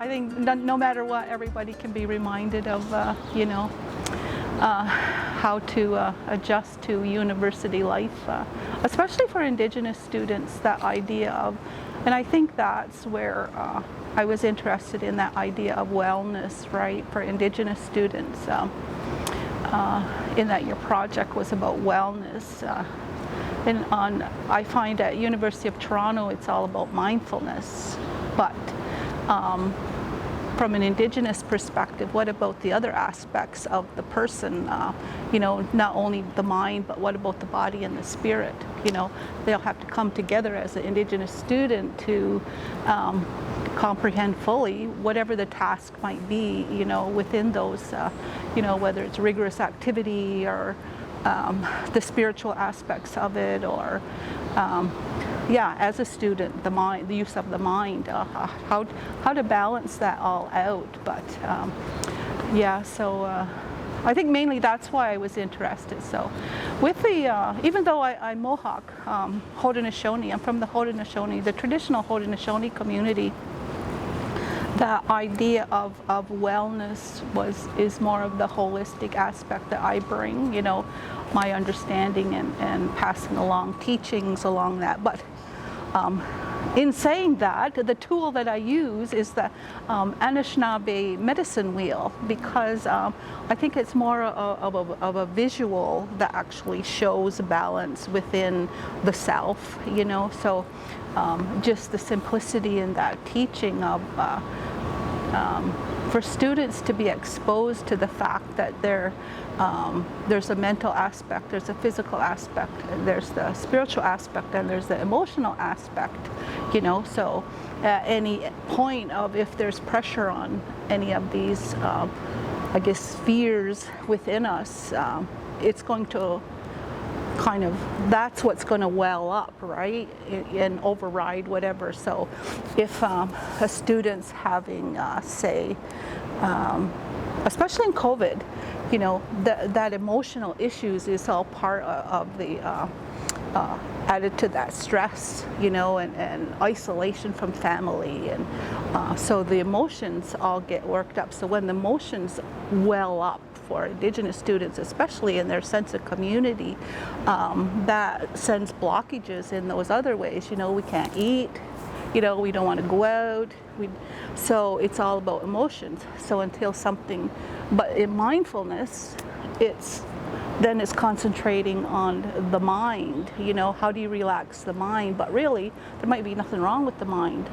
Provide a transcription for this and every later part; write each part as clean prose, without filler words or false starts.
I think no matter what, everybody can be reminded of, you know, how to adjust to university life, especially for Indigenous students, that idea of, and I think that's where I was interested in, that idea of wellness, right, for Indigenous students, in that your project was about wellness. And I find at University of Toronto it's all about mindfulness, but from an Indigenous perspective, what about the other aspects of the person? You know, not only the mind, but what about the body and the spirit? You know, they'll have to come together as an Indigenous student to comprehend fully whatever the task might be, you know, within those, you know, whether it's rigorous activity or the spiritual aspects of it, or yeah, as a student, the mind, the use of the mind, how to balance that all out. But yeah, so I think mainly that's why I was interested. So with the, even though I'm Mohawk, Haudenosaunee, I'm from the Haudenosaunee, the traditional Haudenosaunee community, the idea of wellness is more of the holistic aspect that I bring, you know, my understanding and passing along teachings along that. But in saying that, the tool that I use is the Anishinaabe medicine wheel, because I think it's more of a visual that actually shows balance within the self, you know. So just the simplicity in that teaching of for students to be exposed to the fact that there's a mental aspect, there's a physical aspect, there's the spiritual aspect, and there's the emotional aspect, you know. So at any point of, if there's pressure on any of these, I guess, spheres within us, it's going to kind of, that's what's going to well up, right, and override whatever. So if a student's having, say, especially in COVID, you know, that emotional issues is all part of the, added to that stress, you know, and isolation from family, and so the emotions all get worked up. So when the emotions well up for Indigenous students, especially in their sense of community, that sends blockages in those other ways. You know, we can't eat, you know, we don't want to go out. So it's all about emotions. So until something, but in mindfulness, it's concentrating on the mind, you know, how do you relax the mind? But really, there might be nothing wrong with the mind.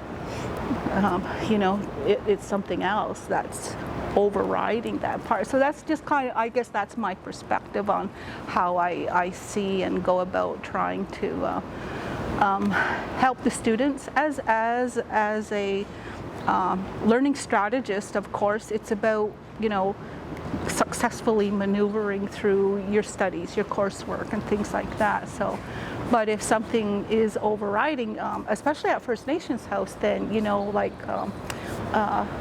You know, it's something else that's overriding that part. So that's just kind of, I guess that's my perspective on how I see and go about trying to help the students. As a learning strategist, of course, it's about, you know, successfully maneuvering through your studies, your coursework, and things like that. So, but if something is overriding, especially at First Nations House, then, you know, like,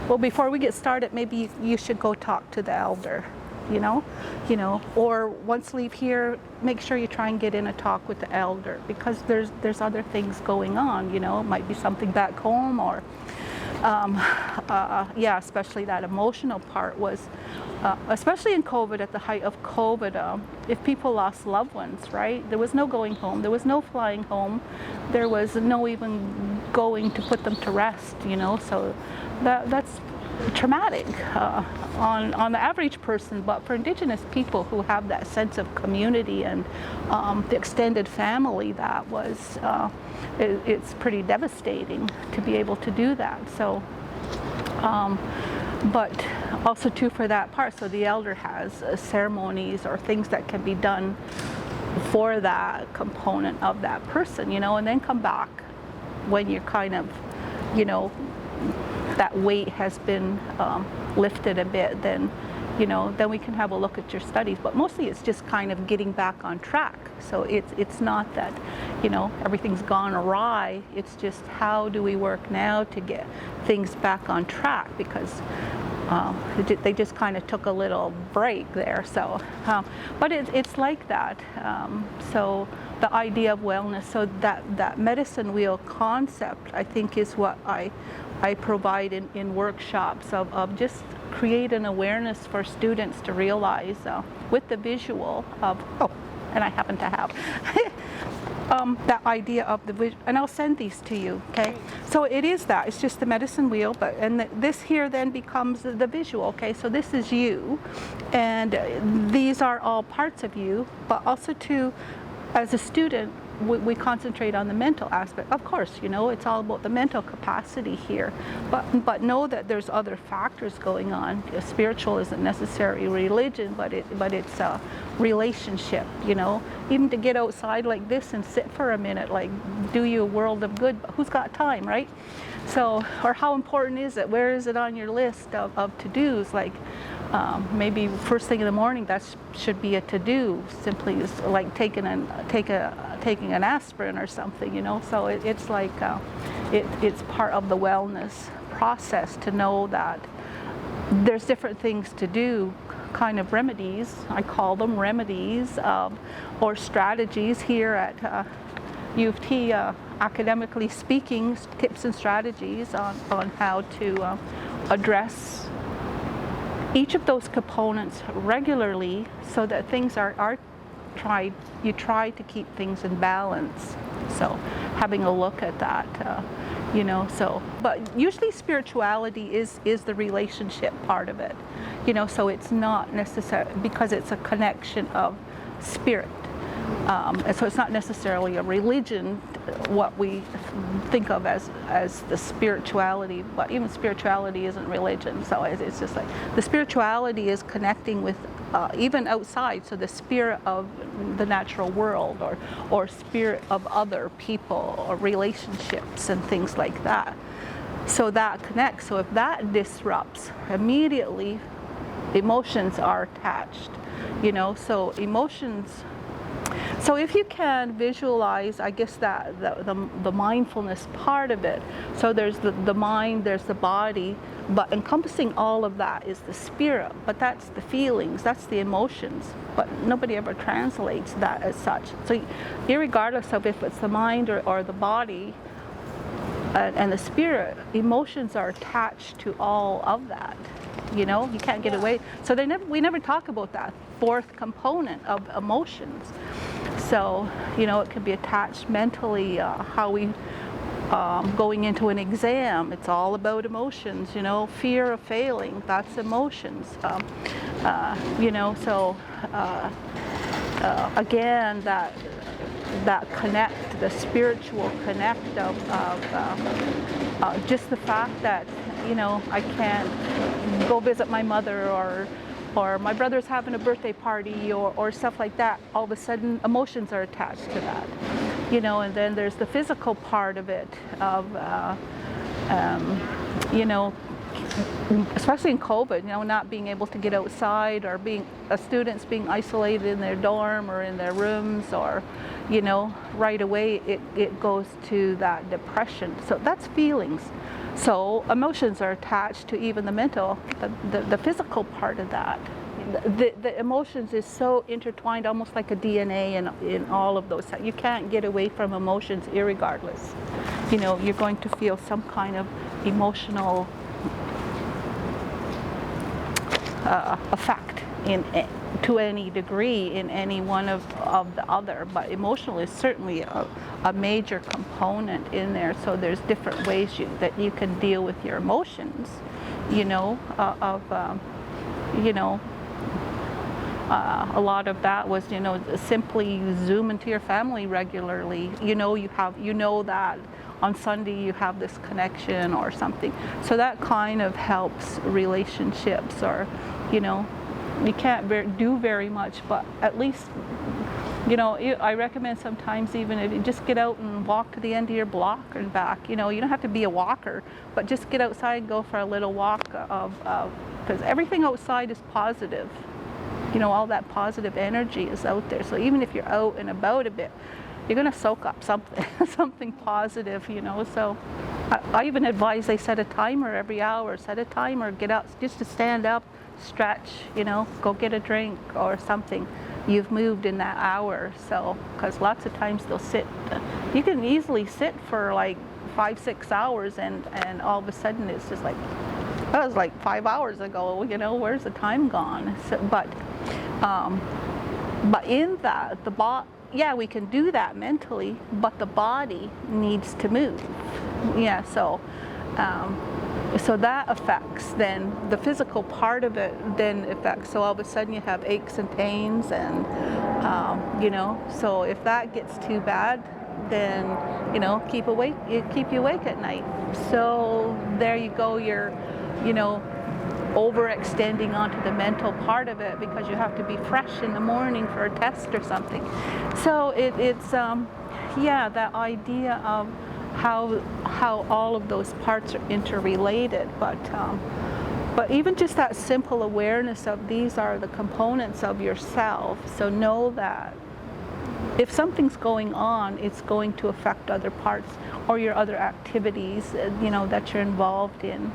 well, before we get started, maybe you should go talk to the elder, you know, or once leave here, make sure you try and get in a talk with the elder, because there's other things going on, you know, it might be something back home, or yeah, especially that emotional part was, especially in COVID, at the height of COVID, if people lost loved ones, right? There was no going home, there was no flying home, there was no even going to put them to rest, you know, so that's traumatic on the average person. But for Indigenous people who have that sense of community and the extended family, that was it's pretty devastating to be able to do that. So but also too, for that part, so the elder has ceremonies or things that can be done for that component of that person, you know, and then come back when you're kind of, you know, that weight has been lifted a bit, then, you know, then we can have a look at your studies. But mostly it's just kind of getting back on track. So it's not that, you know, everything's gone awry. It's just how do we work now to get things back on track, because they just kind of took a little break there. So, but it's like that. So the idea of wellness, so that medicine wheel concept, I think, is what I I provide in workshops of just create an awareness for students to realize with the visual of, oh, and I happen to have that idea of the visual, and I'll send these to you, okay? So it is that, it's just the medicine wheel, and this here then becomes the visual, okay? So this is you, and these are all parts of you, but also too, as a student, we concentrate on the mental aspect. Of course, you know, it's all about the mental capacity here, but know that there's other factors going on. Spiritual isn't necessarily religion, but it's a relationship, you know. Even to get outside like this and sit for a minute, like, do you a world of good, but who's got time, right? So, or how important is it? Where is it on your list of to-dos? Like, maybe first thing in the morning, that should be a to-do, simply is like taking an aspirin or something, you know. So it's like it's part of the wellness process to know that there's different things to do, kind of remedies, I call them remedies, or strategies here at U of T, academically speaking, tips and strategies on how to address each of those components regularly, so that things are tried. You try to keep things in balance. So having a look at that, you know. So, but usually spirituality is the relationship part of it, you know. So it's not necessary because it's a connection of spirit. And so it's not necessarily a religion, what we think of as the spirituality, but even spirituality isn't religion. So it's just like the spirituality is connecting with even outside, so the spirit of the natural world, or spirit of other people, or relationships and things like that. So that connects. So if that disrupts, immediately emotions are attached, you know. So emotions. So if you can visualize, I guess that the mindfulness part of it, so there's the mind, there's the body, but encompassing all of that is the spirit, but that's the feelings, that's the emotions, but nobody ever translates that as such. So irregardless of if it's the mind or the body and the spirit, emotions are attached to all of that. You know, you can't get away. So we never talk about that fourth component of emotions. So, you know, it can be attached mentally, how we, going into an exam, it's all about emotions, you know, fear of failing, that's emotions. You know, so again, that connect, the spiritual connect of just the fact that, you know, I can't go visit my mother, or my brother's having a birthday party, or stuff like that. All of a sudden, emotions are attached to that, you know. And then there's the physical part of it, of you know, especially in COVID, you know, not being able to get outside, or students being isolated in their dorm or in their rooms, or, you know, right away it goes to that depression. So that's feelings. So emotions are attached to even the mental, the physical part of that. The emotions is so intertwined, almost like a DNA in all of those. You can't get away from emotions irregardless. You know, you're going to feel some kind of emotional effect to any degree in any one of the other, but emotional is certainly a major component in there. So there's different ways that you can deal with your emotions, you know, you know, a lot of that was, you know, simply zoom into your family regularly. You know that on Sunday you have this connection or something. So that kind of helps relationships, or, you know, you can't do very much, but at least, you know, I recommend sometimes even if you just get out and walk to the end of your block and back. You know, you don't have to be a walker, but just get outside and go for a little walk because everything outside is positive. You know, all that positive energy is out there. So even if you're out and about a bit, you're going to soak up something positive, you know. So I even advise they set a timer every hour. Set a timer, get up, just to stand up, stretch, you know, go get a drink or something. You've moved in that hour. So, because lots of times they'll sit, you can easily sit for like 5-6 hours, and all of a sudden it's just like, that was like 5 hours ago, you know, where's the time gone? So, but in that, yeah, we can do that mentally, but the body needs to move. Yeah, so that affects then the physical part of it. Then affects. So all of a sudden you have aches and pains, and you know. So if that gets too bad, then you know, keep you awake at night. So there you go. You're, you know, overextending onto the mental part of it because you have to be fresh in the morning for a test or something. So it's yeah, that idea of how all of those parts are interrelated, but even just that simple awareness of these are the components of yourself. So know that if something's going on, it's going to affect other parts or your other activities, you know, that you're involved in.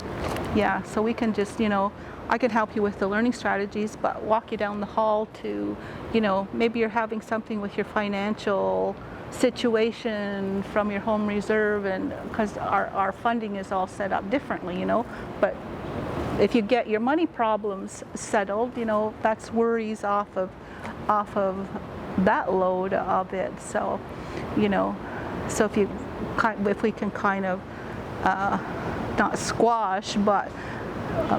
Yeah, so we can just, you know, I can help you with the learning strategies, but walk you down the hall to, you know, maybe you're having something with your financial situation from your home reserve, and because our funding is all set up differently, you know, but if you get your money problems settled, you know, that's worries off of that load of it. So, you know, so if we can kind of not squash, but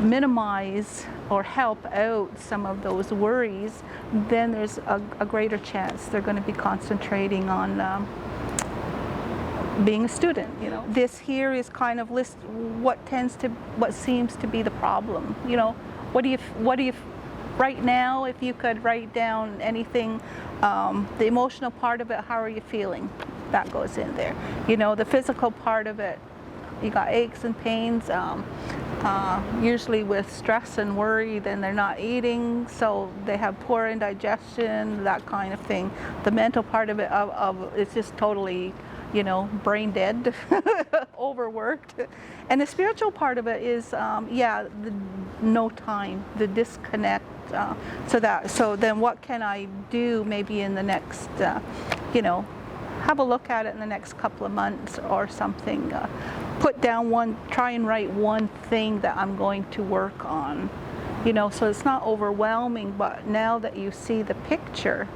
minimize or help out some of those worries, then there's a greater chance they're going to be concentrating on being a student. You know, this here is kind of what seems to be the problem. You know, what do you right now, if you could write down anything, the emotional part of it, how are you feeling? That goes in there. You know, the physical part of it, you got aches and pains. Usually with stress and worry, then they're not eating, so they have poor indigestion, that kind of thing. The mental part of it, it's just totally, you know, brain dead, overworked. And the spiritual part of it is, yeah, the no time, the disconnect. So then what can I do maybe in the next, you know, have a look at it in the next couple of months or something. Put down try and write one thing that I'm going to work on. You know, so it's not overwhelming, but now that you see the picture,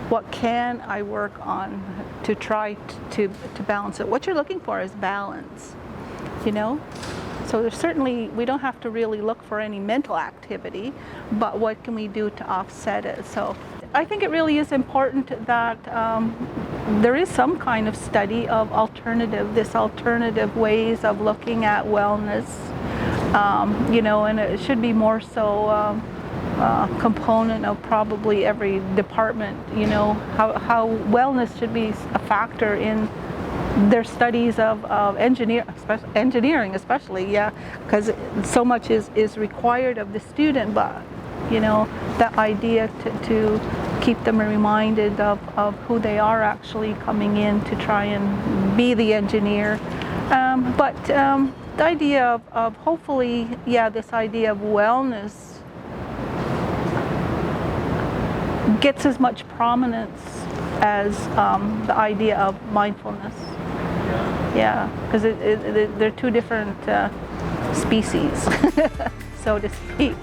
what can I work on to try to balance it? What you're looking for is balance, you know? So there's certainly, we don't have to really look for any mental activity, but what can we do to offset it? So I think it really is important that there is some kind of study of alternative ways of looking at wellness, you know, and it should be more so component of probably every department, you know, how wellness should be a factor in their studies of engineering especially, yeah, because so much is required of the student, but you know, that idea to keep them reminded of who they are actually coming in to try and be the engineer. But the idea of hopefully, yeah, this idea of wellness gets as much prominence as the idea of mindfulness. Yeah, because they're two different species, so to speak.